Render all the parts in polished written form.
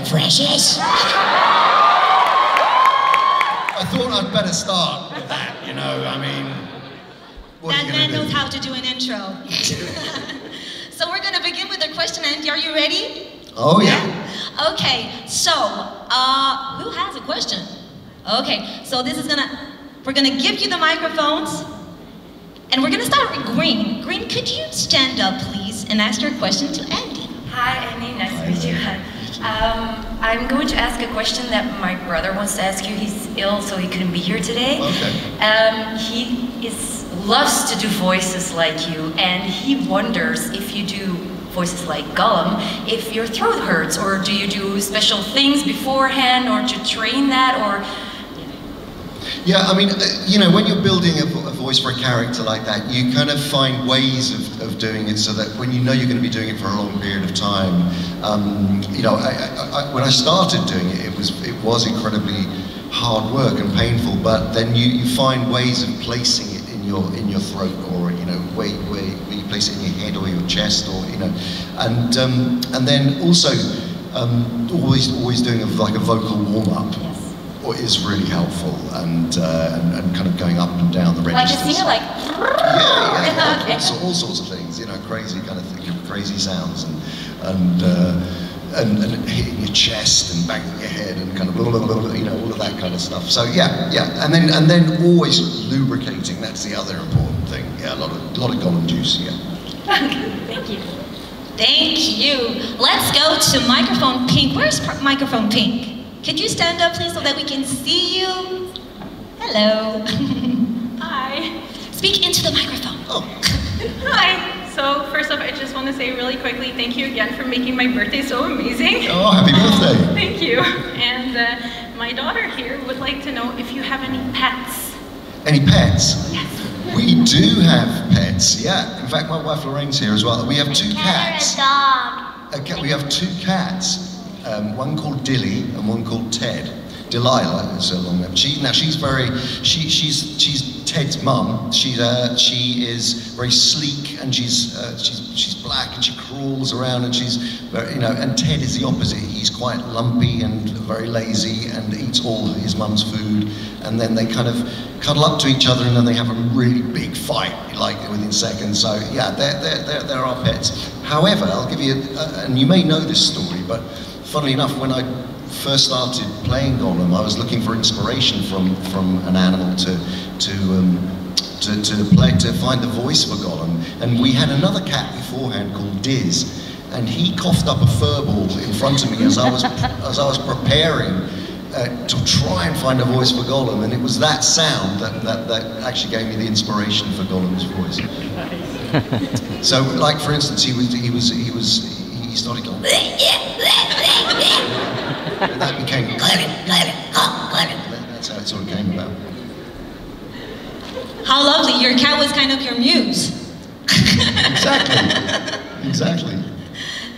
precious. I thought I'd better start with that, you know, I mean... That man knows how to do an intro. So we're gonna begin with the question, and are you ready? Oh yeah. Okay, so, who has a question? Okay, so we're gonna give you the microphones, and we're gonna start with Green. Green, could you stand up, please, and ask your question to Andy? Hi, Andy, nice to meet you. I'm going to ask a question that my brother wants to ask you. He's ill, so he couldn't be here today. Okay. He loves to do voices like you, and he wonders if you do voices like Gollum, if your throat hurts, or do you do special things beforehand, or to train that, or... Yeah, I mean, you know, when you're building a voice for a character like that, you kind of find ways of doing it so that when you know you're going to be doing it for a long period of time, you know, when I started doing it, it was incredibly hard work and painful, but then you find ways of placing it in your throat, or you know, where you place it in your head or your chest, or you know, and then also always doing like a vocal warm up. Yes. Is really helpful, and kind of going up and down the registers. Like a singer, like... Yeah, Okay. all sorts of things, you know, crazy kind of thing, crazy sounds, and hitting your chest and banging your head and kind of blah, blah, blah, blah, you know, all of that kind of stuff. So yeah, and then always lubricating. That's the other important thing. Yeah, a lot of Gollum juice. Yeah. Okay, thank you. Thank you. Let's go to microphone Pink. Where's microphone Pink? Could you stand up, please, so that we can see you? Hello. Hi. Speak into the microphone. Oh. Hi. So first off, I just want to say really quickly, thank you again for making my birthday so amazing. Oh, happy birthday. Thank you. And my daughter here would like to know if you have any pets. Any pets? Yes. We do have pets, yeah. In fact, my wife Lorraine's here as well. We have two cats. A dog. We have two cats. One called Dilly and one called Ted. Delilah is her long name. She's Ted's mum. She is very sleek, and she's black, and she crawls around, and she's very, you know. And Ted is the opposite. He's quite lumpy and very lazy, and eats all his mum's food. And then they kind of cuddle up to each other, and then they have a really big fight, like within seconds. So yeah, they're our pets. However, I'll give you, and you may know this story, but funnily enough, when I first started playing Gollum, I was looking for inspiration from an animal to find the voice for Gollum, and we had another cat beforehand called Diz, and he coughed up a furball in front of me as I was preparing to try and find a voice for Gollum, and it was that sound that actually gave me the inspiration for Gollum's voice. So, like for instance, he started going, and that became, that's how it sort of came about. How lovely, your cat was kind of your muse. Exactly.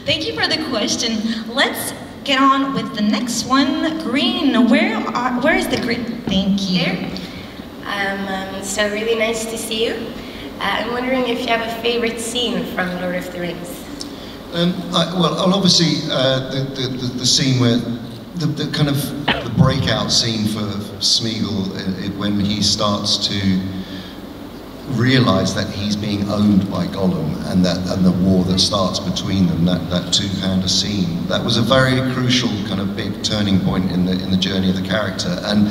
Thank you for the question. Let's get on with the next one. Green, where is the green? Thank you. Here. So really nice to see you. I'm wondering if you have a favorite scene from Lord of the Rings. Well, obviously the scene where the kind of the breakout scene for Smeagol when he starts to realise that he's being owned by Gollum, and the war that starts between them, that two-hander scene, that was a very crucial kind of big turning point in the journey of the character, and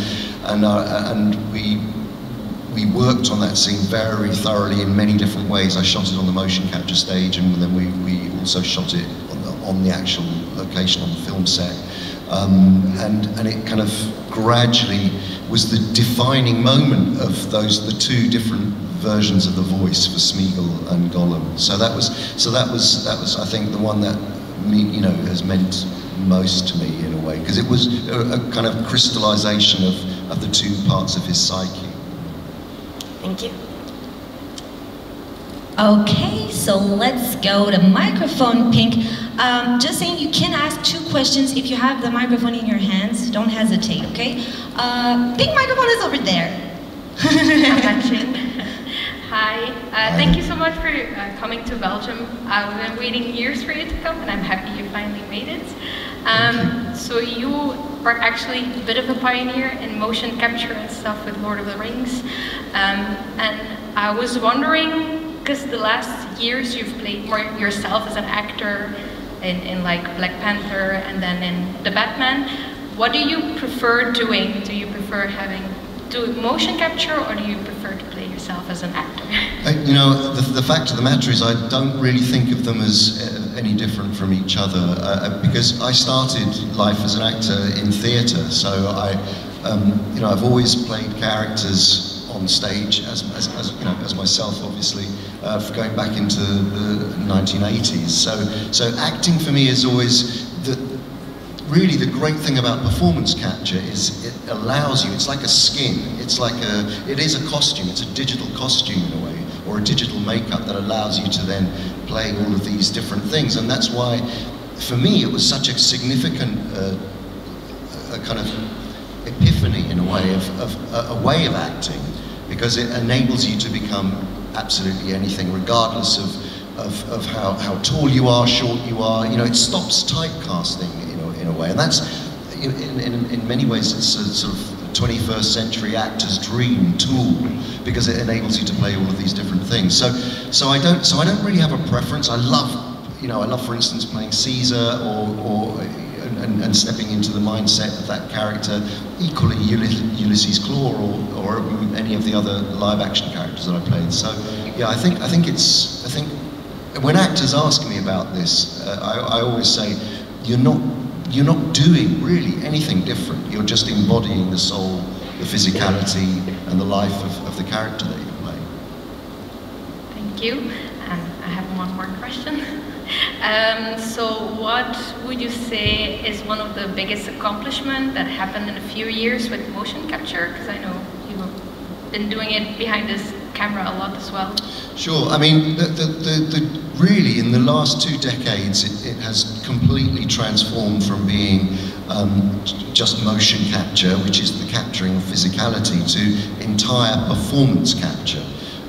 we worked on that scene very thoroughly in many different ways. I shot it on the motion capture stage, and then we also shot it on the actual location on the film set, and it kind of gradually was the defining moment of the two different versions of the voice for Smeagol and Gollum. So that was I think the one that has meant most to me in a way, because it was a kind of crystallization of the two parts of his psyche. Thank you. Okay, so let's go to microphone Pink. Just saying, you can ask 2 questions if you have the microphone in your hands. Don't hesitate, okay? Pink microphone is over there. I'm matching. Hi. Thank you so much for coming to Belgium. I've been waiting years for you to come, and I'm happy you finally made it. So you are actually a bit of a pioneer in motion capture and stuff with Lord of the Rings. And I was wondering, because the last years you've played more yourself as an actor in like Black Panther and then in the Batman, what do you prefer doing? Do you prefer do motion capture, or do you prefer to play yourself as an actor? You know, the fact of the matter is I don't really think of them as any different from each other because I started life as an actor in theatre, so you know, I've always played characters on stage as you know, as myself, obviously, going back into the 1980s. So acting for me is always really the great thing about performance capture is it allows you, it's like a skin, it is a costume, it's a digital costume in a way, or a digital makeup that allows you to then play all of these different things. And that's why, for me, it was such a significant kind of epiphany in a way of acting, because it enables you to become absolutely anything, regardless of how tall you are, short you are. You know, it stops typecasting in a way, and that's in many ways it's a sort of 21st century actor's dream tool, because it enables you to play all of these different things. So I don't really have a preference. I love, for instance, playing Caesar and stepping into the mindset of that character. Equally, Ulysses Claw or any of the other live action characters that I played. So yeah, I think when actors ask me about this, I always say, you're not doing really anything different. You're just embodying the soul, the physicality, and the life of the character that you play. Thank you. And I have one more question. So what would you say is one of the biggest accomplishments that happened in a few years with motion capture? Because I know you've been doing it behind this camera a lot as well. Sure. I mean, really, in the last 2 decades, it has completely transformed from being just motion capture, which is the capturing of physicality, to entire performance capture,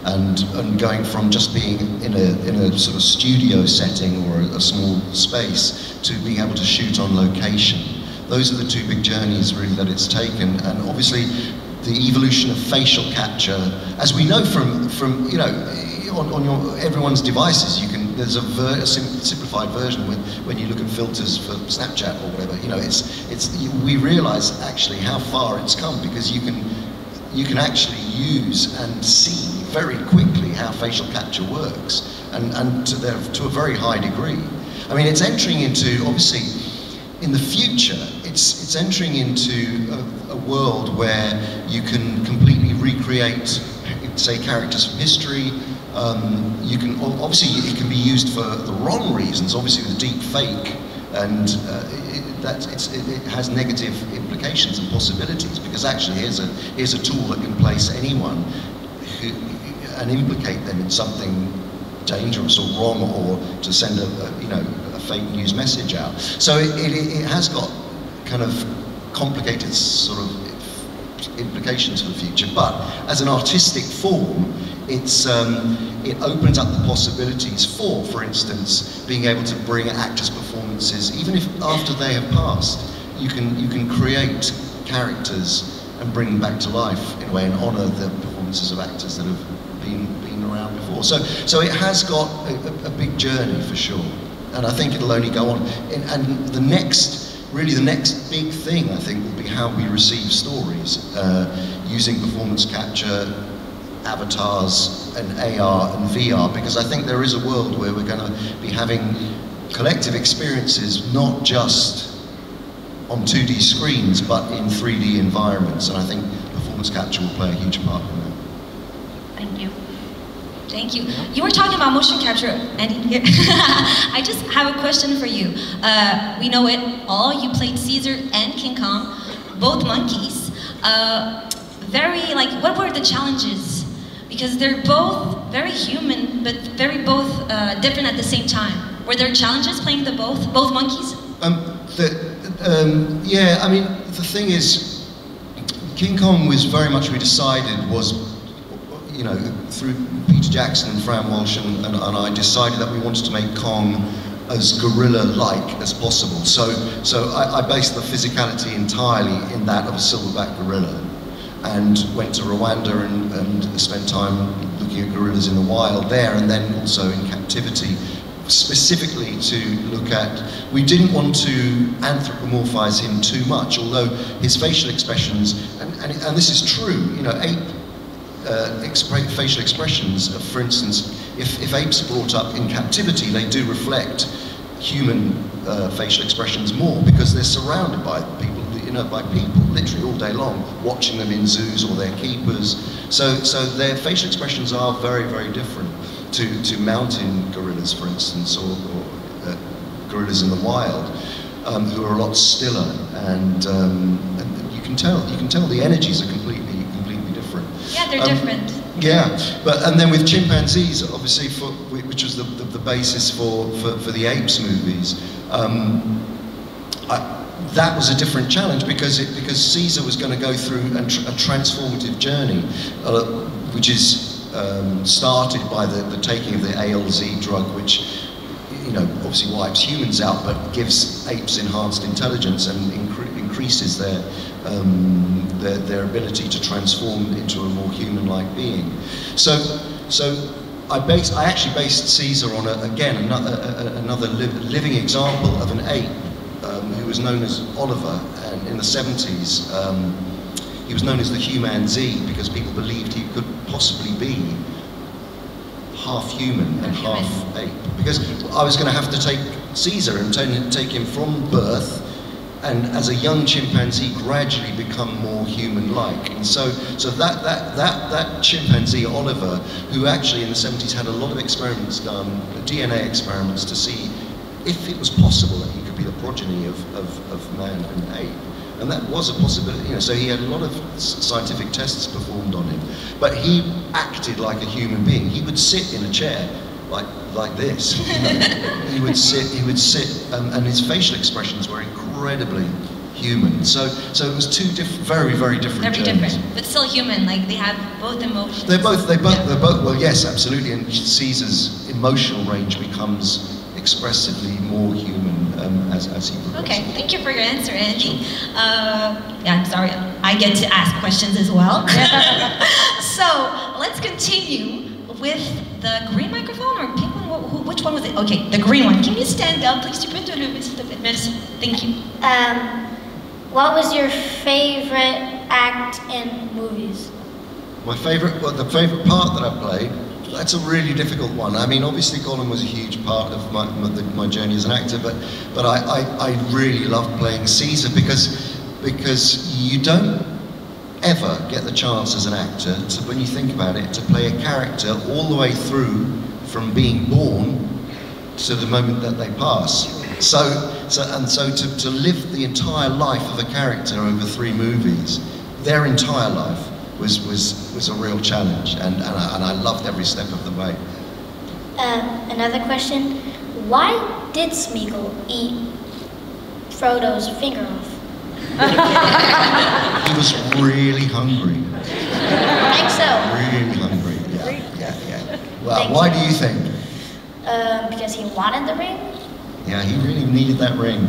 and going from just being in a sort of studio setting or a small space to being able to shoot on location. Those are the 2 big journeys really that it's taken, and obviously the evolution of facial capture, as we know from you know, on everyone's devices, there's a simplified version when you look at filters for Snapchat or whatever. You know, we realise actually how far it's come, because you can actually use and see very quickly how facial capture works, and to a very high degree. I mean, it's entering into, obviously, in the future, it's entering into a world where you can completely recreate, say, characters from history. You can, obviously, it can be used for the wrong reasons, obviously with deep fake, and it has negative implications and possibilities, because actually here's a tool that can place anyone and implicate them in something dangerous or wrong, or to send a fake news message out. So it has got kind of complicated sort of implications for the future, but as an artistic form, it opens up the possibilities for instance, being able to bring actors' performances, even if after they have passed, you can create characters and bring them back to life in a way, and honour the performances of actors that have been around before. So it has got a big journey for sure, and I think it'll only go on. And the next big thing, I think, will be how we receive stories using performance capture, avatars, and AR and VR, because I think there is a world where we're going to be having collective experiences, not just on 2D screens, but in 3D environments, and I think performance capture will play a huge part in that. Thank you. Thank you. You were talking about motion capture, and I just have a question for you. We know it all. You played Caesar and King Kong, both monkeys. What were the challenges? Because they're both very human, but both different at the same time. Were there challenges playing both monkeys? Yeah, I mean, the thing is, King Kong was very much, we decided, was, you know, through Peter Jackson and Fran Walsh and I decided that we wanted to make Kong as gorilla-like as possible. So I based the physicality entirely in that of a silverback gorilla, and went to Rwanda and spent time looking at gorillas in the wild there, and then also in captivity, specifically to look at, we didn't want to anthropomorphize him too much, although his facial expressions, and this is true, you know, facial expressions, for instance, if apes are brought up in captivity, they do reflect human facial expressions more, because they're surrounded by people, you know, by people literally all day long, watching them in zoos or their keepers. So their facial expressions are very, very different to mountain gorillas, for instance, or gorillas in the wild, who are a lot stiller, and you can tell the energies are completely different. Yeah, they're different. Yeah, and then with chimpanzees, obviously, which was the basis for the Apes movies, that was a different challenge because Caesar was going to go through a transformative journey, which is started by the taking of the ALZ drug, which, you know, obviously wipes humans out, but gives apes enhanced intelligence and increases their ability to transform into a more human-like being. So I actually based Caesar on another living example of an ape who was known as Oliver, and in the 70s he was known as the humanzee because people believed he could possibly be half human and half ape. Because I was going to have to take Caesar and take him from birth, and as a young chimpanzee gradually become more human-like. And so that chimpanzee Oliver, who actually in the 70s had a lot of experiments done, DNA experiments, to see if it was possible that he could be the progeny of man and ape. And that was a possibility, you know, so he had a lot of scientific tests performed on him. But he acted like a human being. He would sit in a chair like this. You know? He would sit, and his facial expressions were incredibly human. So it was two very, very different Very journeys. different, but still human. Like they have both emotions. They're both. Well, yes, absolutely. And Caesar's emotional range becomes expressively more human as he progresses. Okay, thank you for your answer, Andy. Yeah, I'm sorry, I get to ask questions as well. So let's continue with the green microphone or pink one. Which one was it? Okay, the green one. Can you stand up, please? Tu peux te lever, s'il te plaît? Merci. Thank you. What was your favorite act in movies? My favorite, well, the favorite part that I played. That's a really difficult one. I mean, obviously Gollum was a huge part of my journey as an actor, but I really loved playing Caesar because you don't ever get the chance as an actor to, when you think about it, to play a character all the way through from being born to the moment that they pass. So to live the entire life of a character over 3 movies, their entire life, was a real challenge, and I loved every step of the way. Another question: why did Smeagol eat Frodo's finger off? He was really hungry. I think so. Really hungry. Yeah. Well, why do you think? Because he wanted the ring. Yeah, he really needed that ring.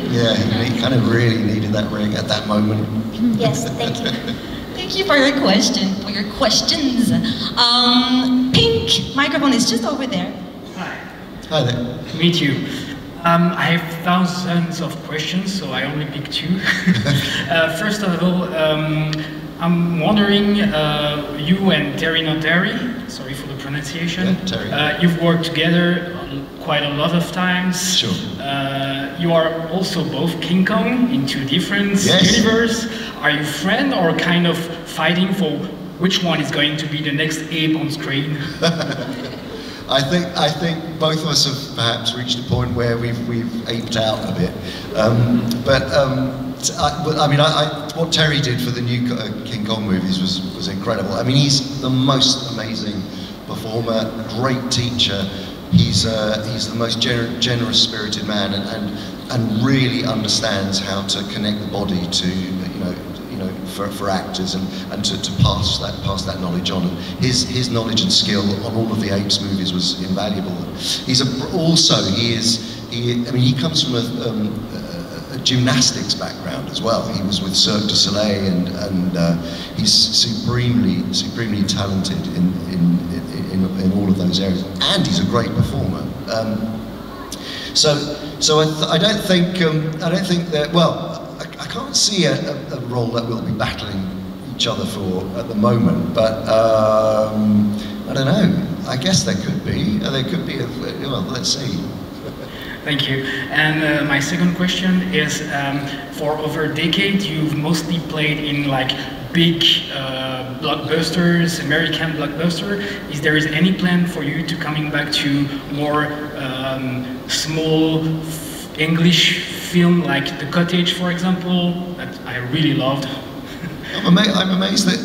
Yeah, he kind of really needed that ring at that moment. Yes, thank you. Thank you for your questions. Pink microphone is just over there. Hi there. To meet you. I have thousands of questions, so I only pick 2. First of all, I'm wondering, you and Terry Notary, sorry for the pronunciation, Yeah, Terry. You've worked together quite a lot of times. Sure. You are also both King Kong in 2 different universes. Are you friends or kind of fighting for which one is going to be the next ape on screen? I think both of us have perhaps reached a point where we've aped out a bit. I mean, what Terry did for the new King Kong movies was incredible. I mean, he's the most amazing performer, great teacher. He's the most generous-spirited man, and really understands how to connect the body to for actors and to pass that knowledge on. And his knowledge and skill on all of the Apes movies was invaluable. He comes from a gymnastics background as well. He was with Cirque du Soleil, and he's supremely talented in all of those areas, and he's a great performer. I don't think that. Well, I can't see a role that we'll be battling each other for at the moment, but I don't know. I guess there could be. Well, let's see. Thank you. And my second question is, for over a decade, you've mostly played in like big blockbusters, American blockbuster. Is there any plan for you to coming back to more small English film, like The Cottage, for example, that I really loved? I'm amazed that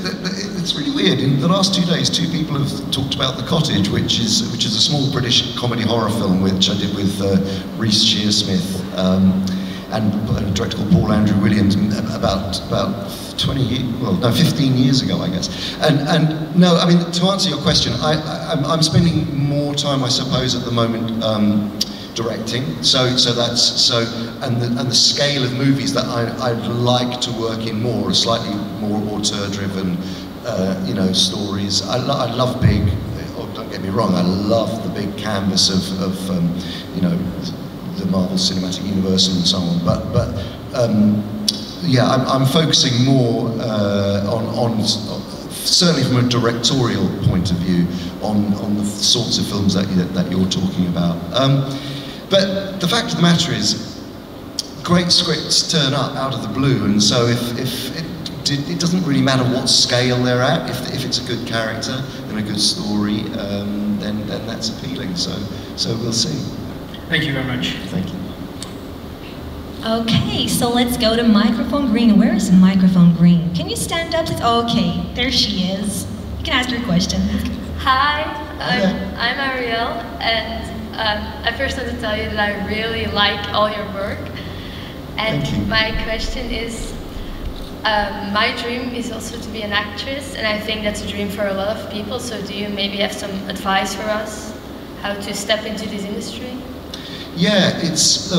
it's really weird. In the last 2 days, 2 people have talked about The Cottage, which is a small British comedy horror film which I did with Reece Shearsmith and a director called Paul Andrew Williams about 15 years ago, I guess. And no, I mean, to answer your question, I'm spending more time, I suppose, at the moment directing. And the scale of movies that I'd like to work in more are slightly more auteur-driven, stories. I love big. Don't get me wrong. I love the big canvas of the Marvel Cinematic Universe and so on. But I'm focusing more on certainly from a directorial point of view on the sorts of films that you're talking about. But the fact of the matter is, great scripts turn up out of the blue, and so if it doesn't really matter what scale they're at. If it's a good character and a good story, then that's appealing. So we'll see. Thank you very much. Thank you. Okay, so let's go to microphone green. Where is microphone green? Can you stand up? Okay, there she is. You can ask your question. Hi, I'm Ariel, and I first want to tell you that I really like all your work. And my question is, my dream is also to be an actress, and I think that's a dream for a lot of people. So do you maybe have some advice for us how to step into this industry? Yeah, there's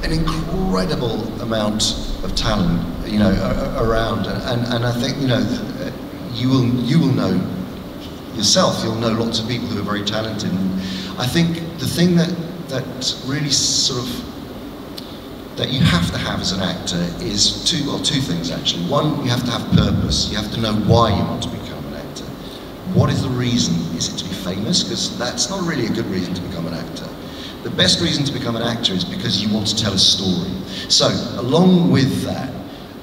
an incredible amount of talent, around, and I think you will know yourself. You'll know lots of people who are very talented. And I think the thing that really sort of that you have to have as an actor is two things actually. One, you have to have purpose. You have to know why you want to become an actor. What is the reason? Is it to be famous? Because that's not really a good reason to become an actor. The best reason to become an actor is because you want to tell a story. So, along with that,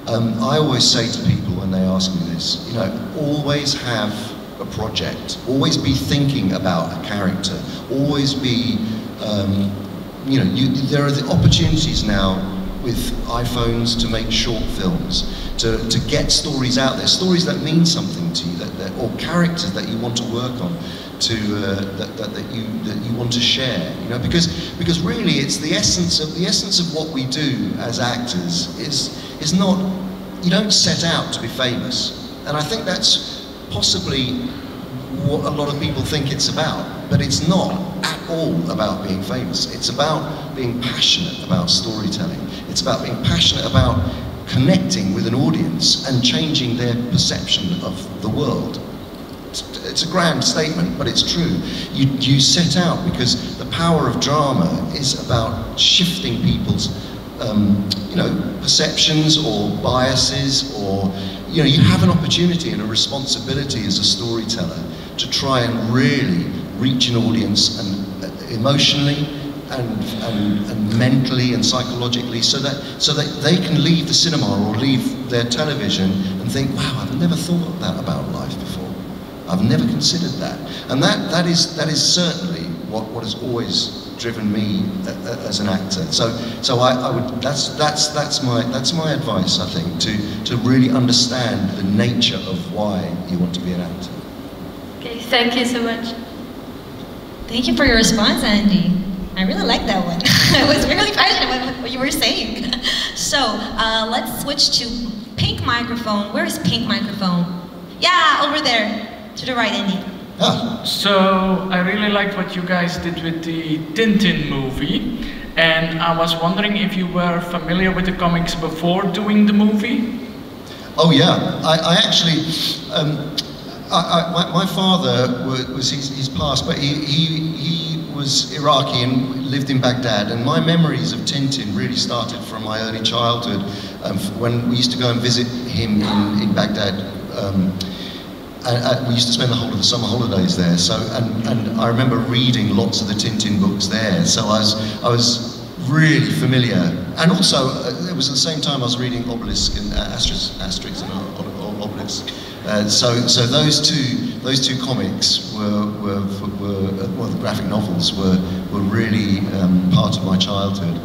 I always say to people when they ask me this, always have a project. Always be thinking about a character. Always be, there are the opportunities now with iPhones to make short films, to get stories out there, stories that mean something to you, or characters that you want to work on, that you want to share. Because really it's the essence of what we do as actors is not, you don't set out to be famous, and I think that's possibly what a lot of people think it's about, but it's not at all about being famous. It's about being passionate about storytelling. It's about being passionate about connecting with an audience and changing their perception of the world. It's a grand statement, but it's true. You set out because the power of drama is about shifting people's perceptions or biases, or you have an opportunity and a responsibility as a storyteller to try and really reach an audience and emotionally and mentally and psychologically, so that they can leave the cinema or leave their television and think, wow, I've never thought that about life before. I've never considered that. And that is certainly what has always driven me as an actor. So I would that's my advice, I think, to really understand the nature of why you want to be an actor. Okay, thank you so much. Thank you for your response, Andy. I really like that one. I was really passionate about what you were saying. So let's switch to pink microphone. Where is pink microphone? Yeah, over there, to the right, Andy. Ah. So I really liked what you guys did with the Tintin movie, and I was wondering if you were familiar with the comics before doing the movie? Oh yeah, I actually, my father he's passed, but he was Iraqi and lived in Baghdad, and my memories of Tintin really started from my early childhood, when we used to go and visit him in Baghdad. We used to spend the whole of the summer holidays there. So, and I remember reading lots of the Tintin books there. So I was really familiar. And also, it was at the same time I was reading Obelisk and Asterix and Obelisk. So those two comics were the graphic novels were really part of my childhood.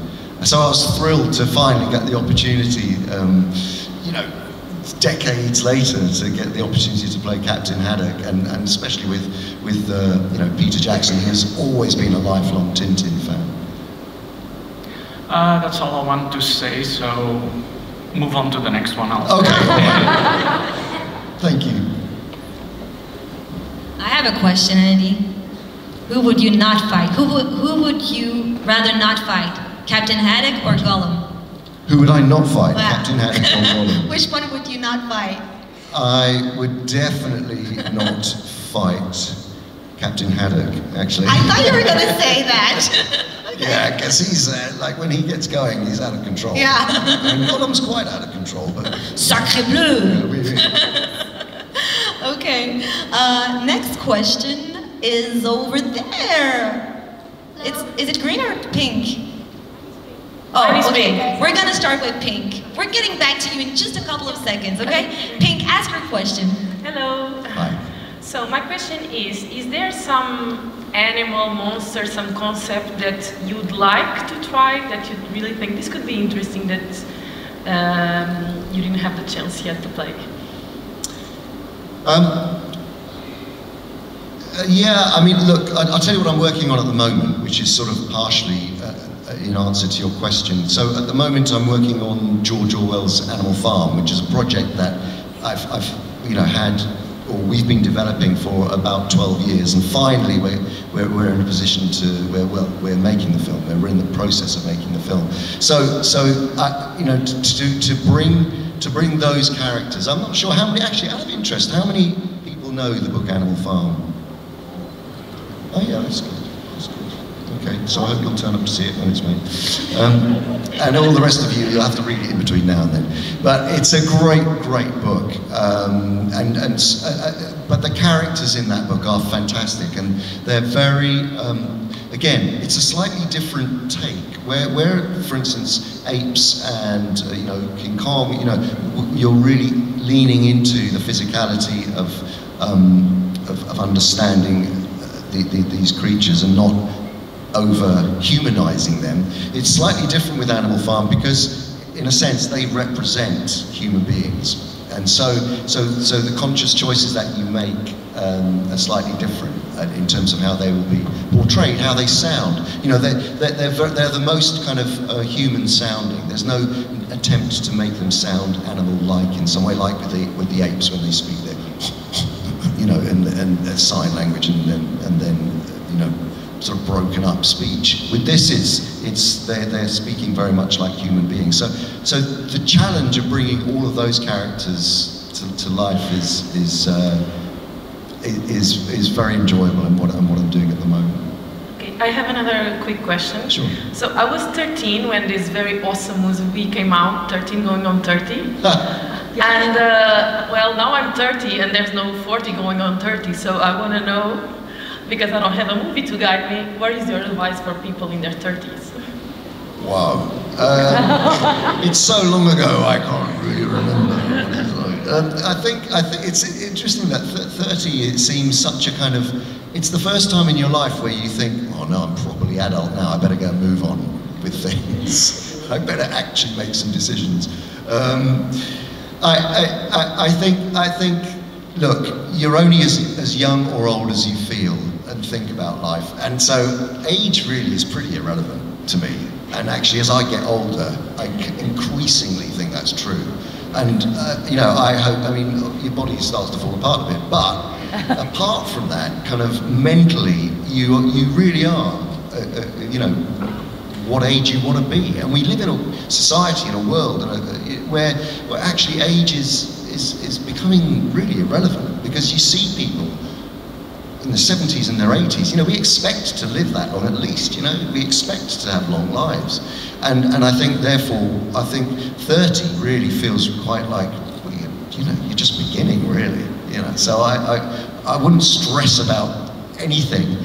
So I was thrilled to finally get the opportunity, decades later, to get the opportunity to play Captain Haddock, and especially with Peter Jackson, who's always been a lifelong Tintin fan. That's all I want to say, so move on to the next one. Okay. Thank you. I have a question, Andy. Who would you not fight? Who would you rather not fight? Captain Haddock or Gollum? Who would I not fight? Wow. Captain Haddock or Gollum? Which one would you not fight? I would definitely not fight Captain Haddock, actually. I thought you were going to say that. Yeah, because he's, like, when he gets going, he's out of control. Yeah. And Gollum's quite out of control, but... Sacre bleu! Okay, next question is over there. Is it green or pink? Oh, okay. We're gonna start with pink. We're getting back to you in just a couple of seconds, okay? Pink, ask your question. Hello. Hi. So my question is there some animal, monster, some concept that you'd like to try, that you really think this could be interesting, that you didn't have the chance yet to play? Yeah, I mean, look, I'll tell you what I'm working on at the moment, which is sort of partially in answer to your question. So at the moment I'm working on George Orwell's Animal Farm, which is a project that I've had, or we've been developing for about 12 years, and finally we're in a position to, we're making the film, we're in the process of making the film. So to bring those characters, I'm not sure how many, actually out of interest, how many people know the book Animal Farm? Oh yeah, that's good. That's good. Okay, so I hope you'll turn up to see it when it's made. And all the rest of you'll have to read it in between now and then. But it's a great, great book. But the characters in that book are fantastic, and they're very, again, it's a slightly different take. Where, for instance, apes and King Kong, you're really leaning into the physicality of understanding these creatures and not over-humanizing them. It's slightly different with Animal Farm because, in a sense, they represent human beings. And so the conscious choices that you make are slightly different in terms of how they will be portrayed, how they sound. They're the most kind of human sounding. There's no attempt to make them sound animal-like in some way, like with the apes when they speak their, and sign language and then sort of broken up speech. With this, they're speaking very much like human beings. So the challenge of bringing all of those characters to life is very enjoyable, and what I'm doing at the moment. Okay, I have another quick question. Sure. So I was 13 when this very awesome movie came out, 13 going on 30. And well, now I'm 30 and there's no 40 going on 30, so I want to know, because I don't have a movie to guide me, what is your advice for people in their 30s? Wow. It's so long ago, I can't really remember what it's like. I think it's interesting that 30, it seems such a kind of, it's the first time in your life where you think, oh no, I'm properly adult now, I better go and move on with things. I better actually make some decisions. I think, look, you're only as young or old as you feel and think about life. And so age really is pretty irrelevant to me. And actually, as I get older, I increasingly think that's true. And you know, I hope. I mean, your body starts to fall apart a bit, but apart from that, kind of mentally, you really are. You know, what age you want to be, and we live in a society, in a world, where actually age is becoming really irrelevant, because you see people in the 70s and their 80s, you know, we expect to live that long at least, you know, we expect to have long lives. And I think, therefore, I think 30 really feels quite like, well, you know, you're just beginning, really, you know. So I wouldn't stress about anything.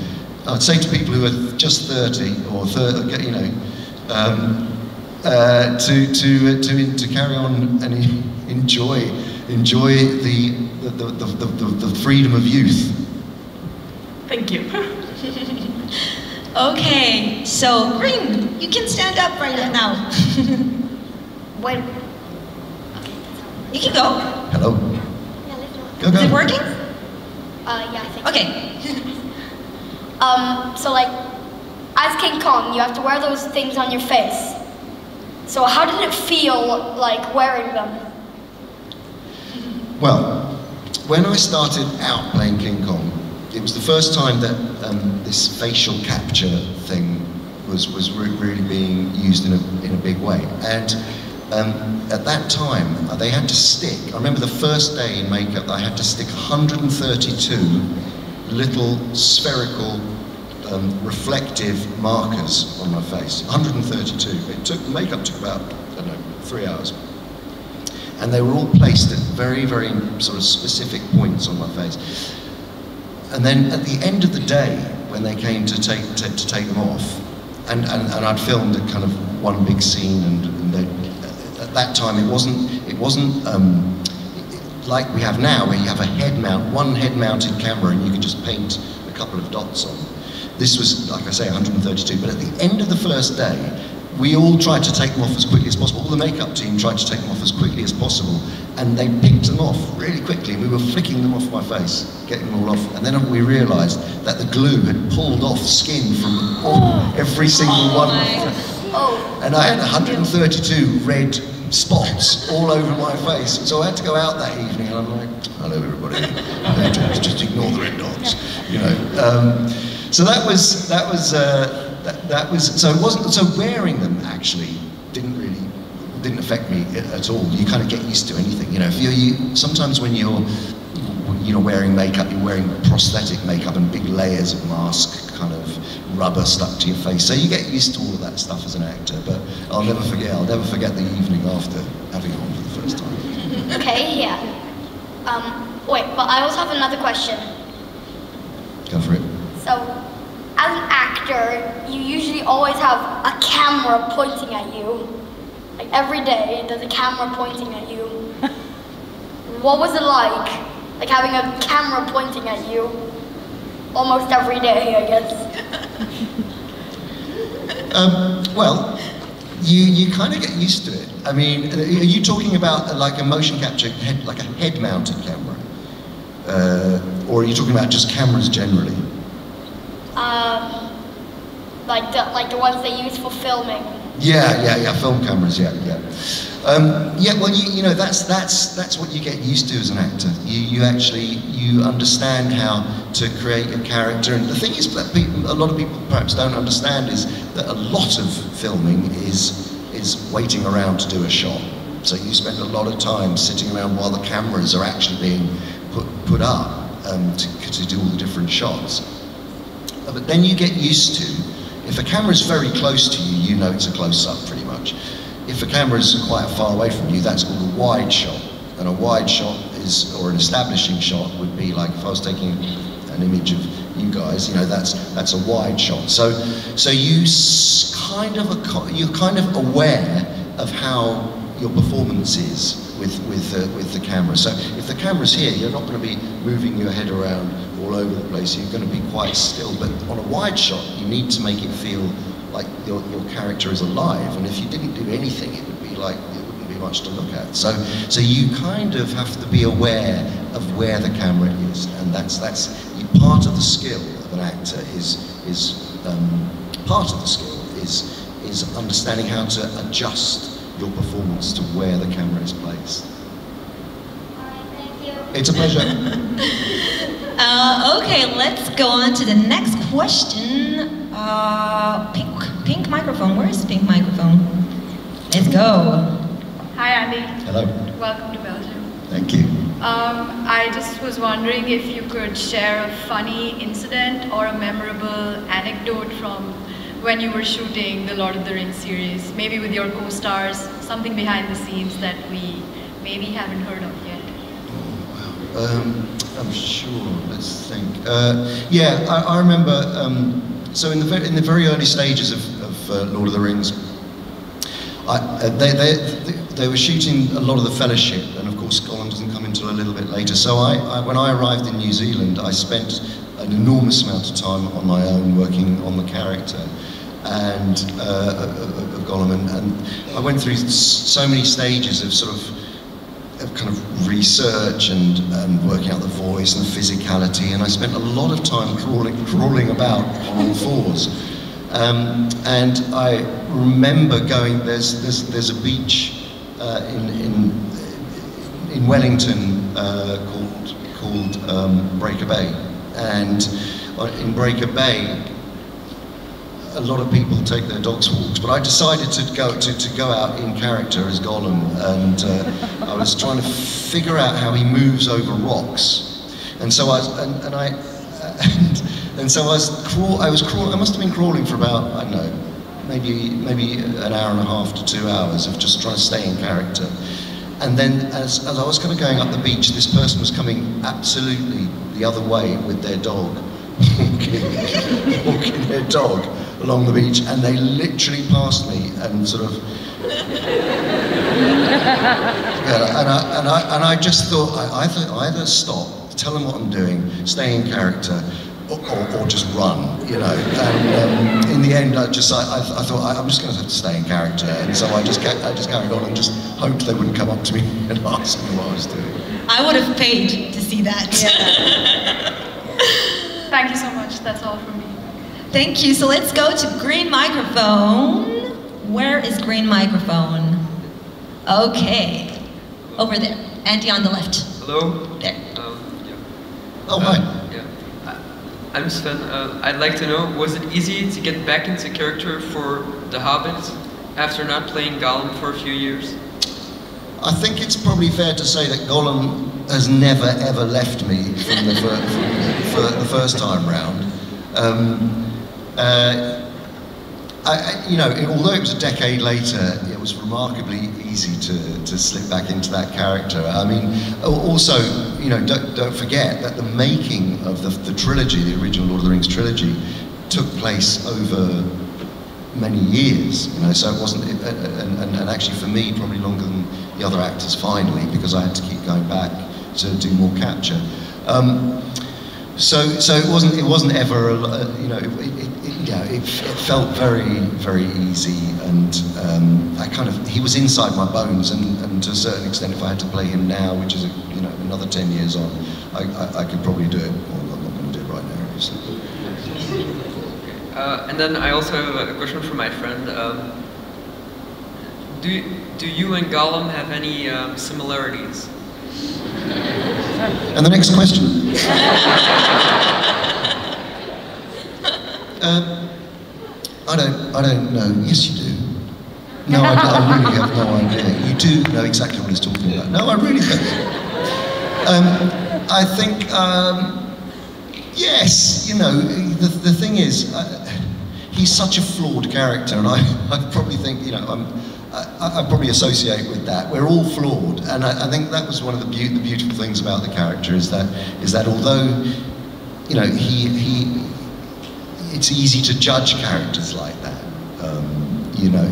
I'd say to people who are just 30 or 30, you know, to carry on and enjoy the freedom of youth. Thank you. Okay, so Green, you can stand up right now. Wait. You can go. Hello. Go. Is it working? Yeah, I think. Okay. So like, as King Kong, you have to wear those things on your face. So how did it feel like wearing them? Well, when I started out playing King Kong, it was the first time that this facial capture thing was really being used in a big way. And at that time, they had to stick, I remember the first day in makeup, I had to stick 132 little spherical reflective markers on my face, 132. Makeup took about, I don't know, 3 hours. And they were all placed at very, very sort of specific points on my face. And then at the end of the day, when they came to take them off, and I'd filmed a kind of one big scene, and at that time it wasn't like we have now, where you have one head-mounted camera, and you can just paint a couple of dots on. This was, like I say, 132. But at the end of the first day, we all tried to take them off as quickly as possible. All the makeup team tried to take them off as quickly as possible, and they picked them off really quickly. We were flicking them off my face, getting them all off, and then we realised that the glue had pulled off skin from every single one of them. And I had 132 red spots all over my face. So I had to go out that evening, and I'm like, hello everybody, just ignore the red dots, you know. So that was so it wasn't, so wearing them actually didn't affect me at all. You kind of get used to anything, you know. If sometimes when you're wearing makeup, you're wearing prosthetic makeup and big layers of mask, kind of rubber stuck to your face. So you get used to all of that stuff as an actor. But I'll never forget the evening after having it on for the first time. Okay, yeah. Wait, but I also have another question. Go for it. So, as an actor, you usually always have a camera pointing at you. Like every day, there's a camera pointing at you. What was it like having a camera pointing at you almost every day, I guess? Well, you kind of get used to it. I mean, are you talking about like a motion capture, like a head-mounted camera? Or are you talking about just cameras generally? Like the ones they use for filming. Yeah, film cameras, yeah. Well, you know, that's what you get used to as an actor. You understand how to create a character, and the thing is that a lot of people perhaps don't understand is that a lot of filming is waiting around to do a shot. So you spend a lot of time sitting around while the cameras are actually being put up to do all the different shots. But then you get used to, if a camera's very close to you, you know it's a close-up pretty much. If a camera's quite far away from you, that's called a wide shot. And a wide shot or an establishing shot would be like, if I was taking an image of you guys, you know, that's a wide shot. So you're kind of aware of how your performance is with the camera. So if the camera's here, you're not going to be moving your head around all over the place. You're going to be quite still. But on a wide shot, you need to make it feel like your character is alive. And if you didn't do anything, it would be like, it wouldn't be much to look at. So you kind of have to be aware of where the camera is, and that's part of the skill of an actor. Part of the skill is understanding how to adjust your performance to where the camera is placed. Thank you. It's a pleasure. Okay, let's go on to the next question. Pink microphone. Where is the pink microphone? Let's go. Hi, Andy. Hello. Welcome to Belgium. Thank you. I just was wondering if you could share a funny incident or a memorable anecdote from when you were shooting the Lord of the Rings series, maybe with your co-stars, something behind the scenes that we maybe haven't heard of yet. I'm sure. Let's think. Yeah, I remember. So in the very early stages of Lord of the Rings, they were shooting a lot of the Fellowship, and of course Gollum doesn't come until a little bit later. So when I arrived in New Zealand, I spent an enormous amount of time on my own working on the character and of Gollum, and I went through so many stages of sort of kind of research and working out the voice and the physicality, and I spent a lot of time crawling about on all fours. And I remember going. There's a beach in Wellington called Breaker Bay, and in Breaker Bay, a lot of people take their dogs walks, but I decided to go out in character as Gollum, and I was trying to figure out how he moves over rocks, and so I must have been crawling for about, I don't know, maybe an hour and a half to 2 hours of just trying to stay in character. And then as I was kind of going up the beach, this person was coming absolutely the other way with their dog, walking their dog along the beach, and they literally passed me and sort of and I just thought I either stop, tell them what I'm doing, stay in character, or just run, you know. And in the end, I thought I'm just going to have to stay in character, and so I just carried on and just hoped they wouldn't come up to me and ask me what I was doing. I would have paid to see that. Yeah. Thank you so much. That's all from me. Thank you. So let's go to green microphone. Where is green microphone? Okay, over there. Andy on the left. Hello. There. Yeah. Oh, hi. Yeah. I'm Sven. I'd like to know, was it easy to get back into character for The Hobbit after not playing Gollum for a few years? I think it's probably fair to say that Gollum has never ever left me from the first time round. You know, although it was a decade later, it was remarkably easy to slip back into that character. I mean, also, you know, don't forget that the making of the trilogy, the original Lord of the Rings trilogy, took place over many years. You know, so it wasn't, and actually for me, probably longer than the other actors finally, because I had to keep going back to do more capture. So it wasn't ever, you know, it felt very, very easy, and he was inside my bones, and to a certain extent, if I had to play him now, which is another 10 years on, I could probably do it. Well, I'm not going to do it right now, obviously. And then I also have a question from my friend. Do you and Gollum have any similarities? And the next question. I don't know. Yes, you do. No, I really have no idea. You do know exactly what he's talking about. No, I really don't. I think, yes, you know, the thing is, he's such a flawed character, and I probably think, you know, I probably associate with that. We're all flawed, and I think that was one of the beautiful things about the character is that although, you know, it's easy to judge characters like that. You know,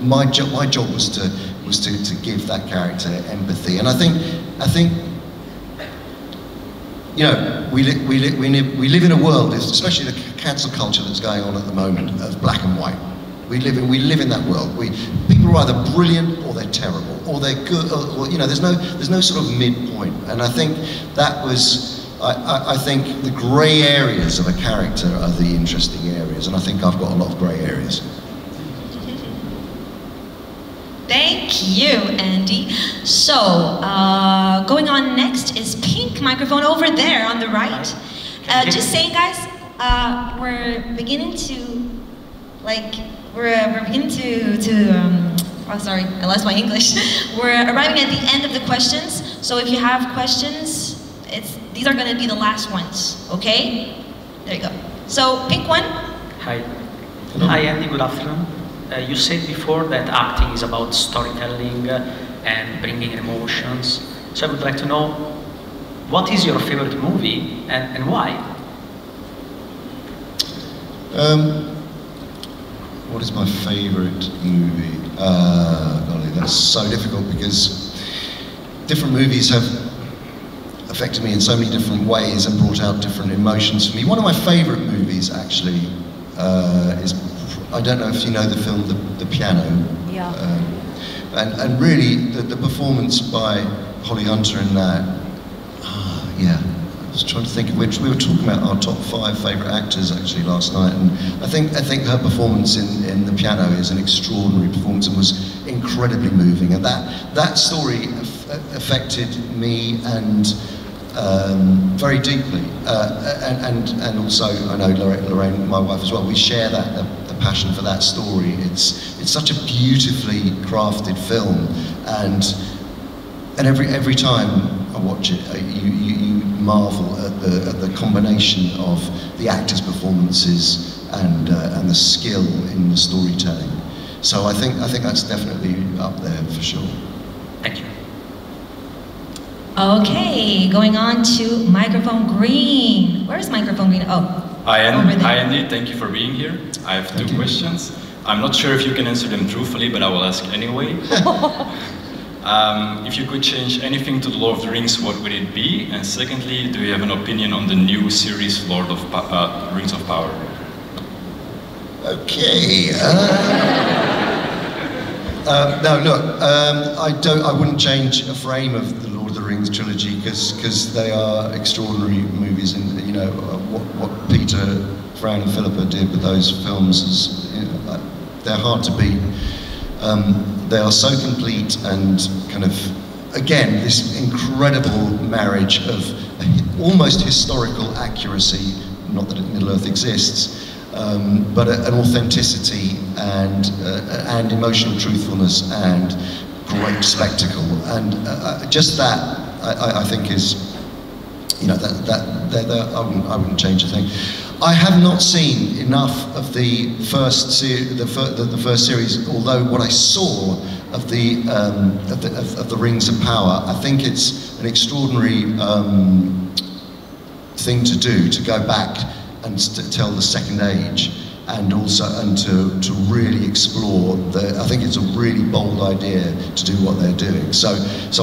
my job was to give that character empathy, and I think. You know, we live in a world, especially the cancel culture that's going on at the moment, of black and white. We live in that world. People are either brilliant or they're terrible, or they're good, or you know, there's no sort of midpoint. And I think that was, I think the grey areas of a character are the interesting areas, and I think I've got a lot of grey areas. Thank you, Andy. So, going on next is pink microphone over there on the right. Just saying, guys, we're beginning to, like, we're beginning to oh, sorry, I lost my English. We're arriving at the end of the questions. So if you have questions, these are going to be the last ones, okay? There you go. So, pink one. Hi. Hi, Andy, good afternoon. You said before that acting is about storytelling and bringing emotions. So I would like to know, what is your favorite movie and why? What is my favorite movie? Golly, that's so difficult because different movies have affected me in so many different ways and brought out different emotions for me. One of my favorite movies, actually, is, I don't know if you know the film The Piano. Yeah. And really, the performance by Holly Hunter in that, yeah. I was trying to think of which. We were talking about our top 5 favourite actors actually last night, and I think her performance in The Piano is an extraordinary performance and was incredibly moving, and that story affected me and very deeply, and also I know Lorraine, my wife as well. We share the passion for that story. It's such a beautifully crafted film, and every time I watch it, you marvel at the combination of the actors' performances and the skill in the storytelling. So I think that's definitely up there for sure. Thank you. Okay, going on to microphone green. Where's microphone green? Oh, hi Andy, thank you for being here. I have 2 questions. I'm not sure if you can answer them truthfully, but I will ask anyway. If you could change anything to the Lord of the Rings, what would it be? And secondly, do you have an opinion on the new series Rings of Power? Okay. No, look, I wouldn't change a frame of the Lord of the Rings trilogy because they are extraordinary movies, and you know what Peter, Fran, and Philippa did with those films is, you know, they're hard to beat. They are so complete and kind of, again, this incredible marriage of almost historical accuracy, not that Middle-earth exists, but an authenticity and emotional truthfulness and great spectacle. And just that, I think is, you know, I wouldn't change a thing. I have not seen enough of the first series, although what I saw of the Rings of Power, I think it's an extraordinary thing to do, to go back and tell the Second Age, and also to really explore I think it's a really bold idea to do what they're doing. So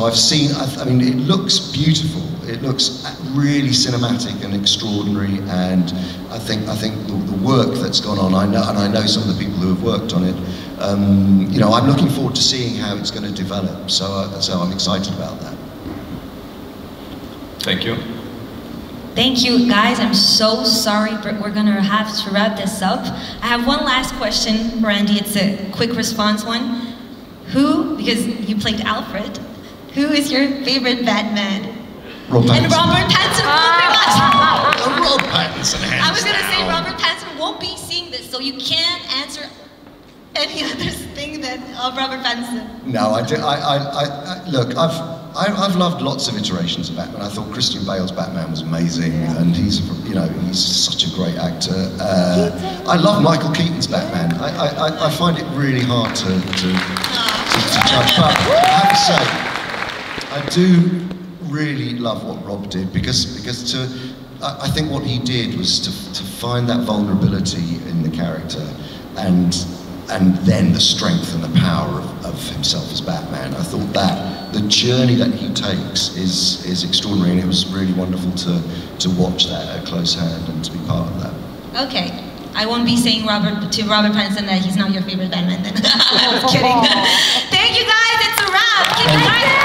I've seen, I mean, it looks beautiful. It looks really cinematic and extraordinary, and I think the work that's gone on, I know some of the people who have worked on it. You know, I'm looking forward to seeing how it's going to develop. So I'm excited about that. Thank you. Thank you, guys. I'm so sorry, but we're gonna have to wrap this up. I have one last question for Andy. It's a quick response one. Who, because you played Alfred, who is your favorite Batman? Rob Pattinson. And Robert Pattinson won't be watching. Rob Pattinson, hands I was gonna say down. Robert Pattinson won't be seeing this, so you can't answer any other thing than Robert Pattinson. No, look, I've loved lots of iterations of Batman. I thought Christian Bale's Batman was amazing, and he's such a great actor. I love Michael Keaton's Batman. I find it really hard to judge, but I have to say, I do really love what Rob did, because I think what he did was to find that vulnerability in the character, and then the strength and the power of himself as Batman. I thought that the journey that he takes is extraordinary, and it was really wonderful to watch that at close hand and to be part of that. Okay. I won't be saying to Robert Pattinson that he's not your favorite Batman then. I'm kidding. Thank you guys, it's a wrap. Keep it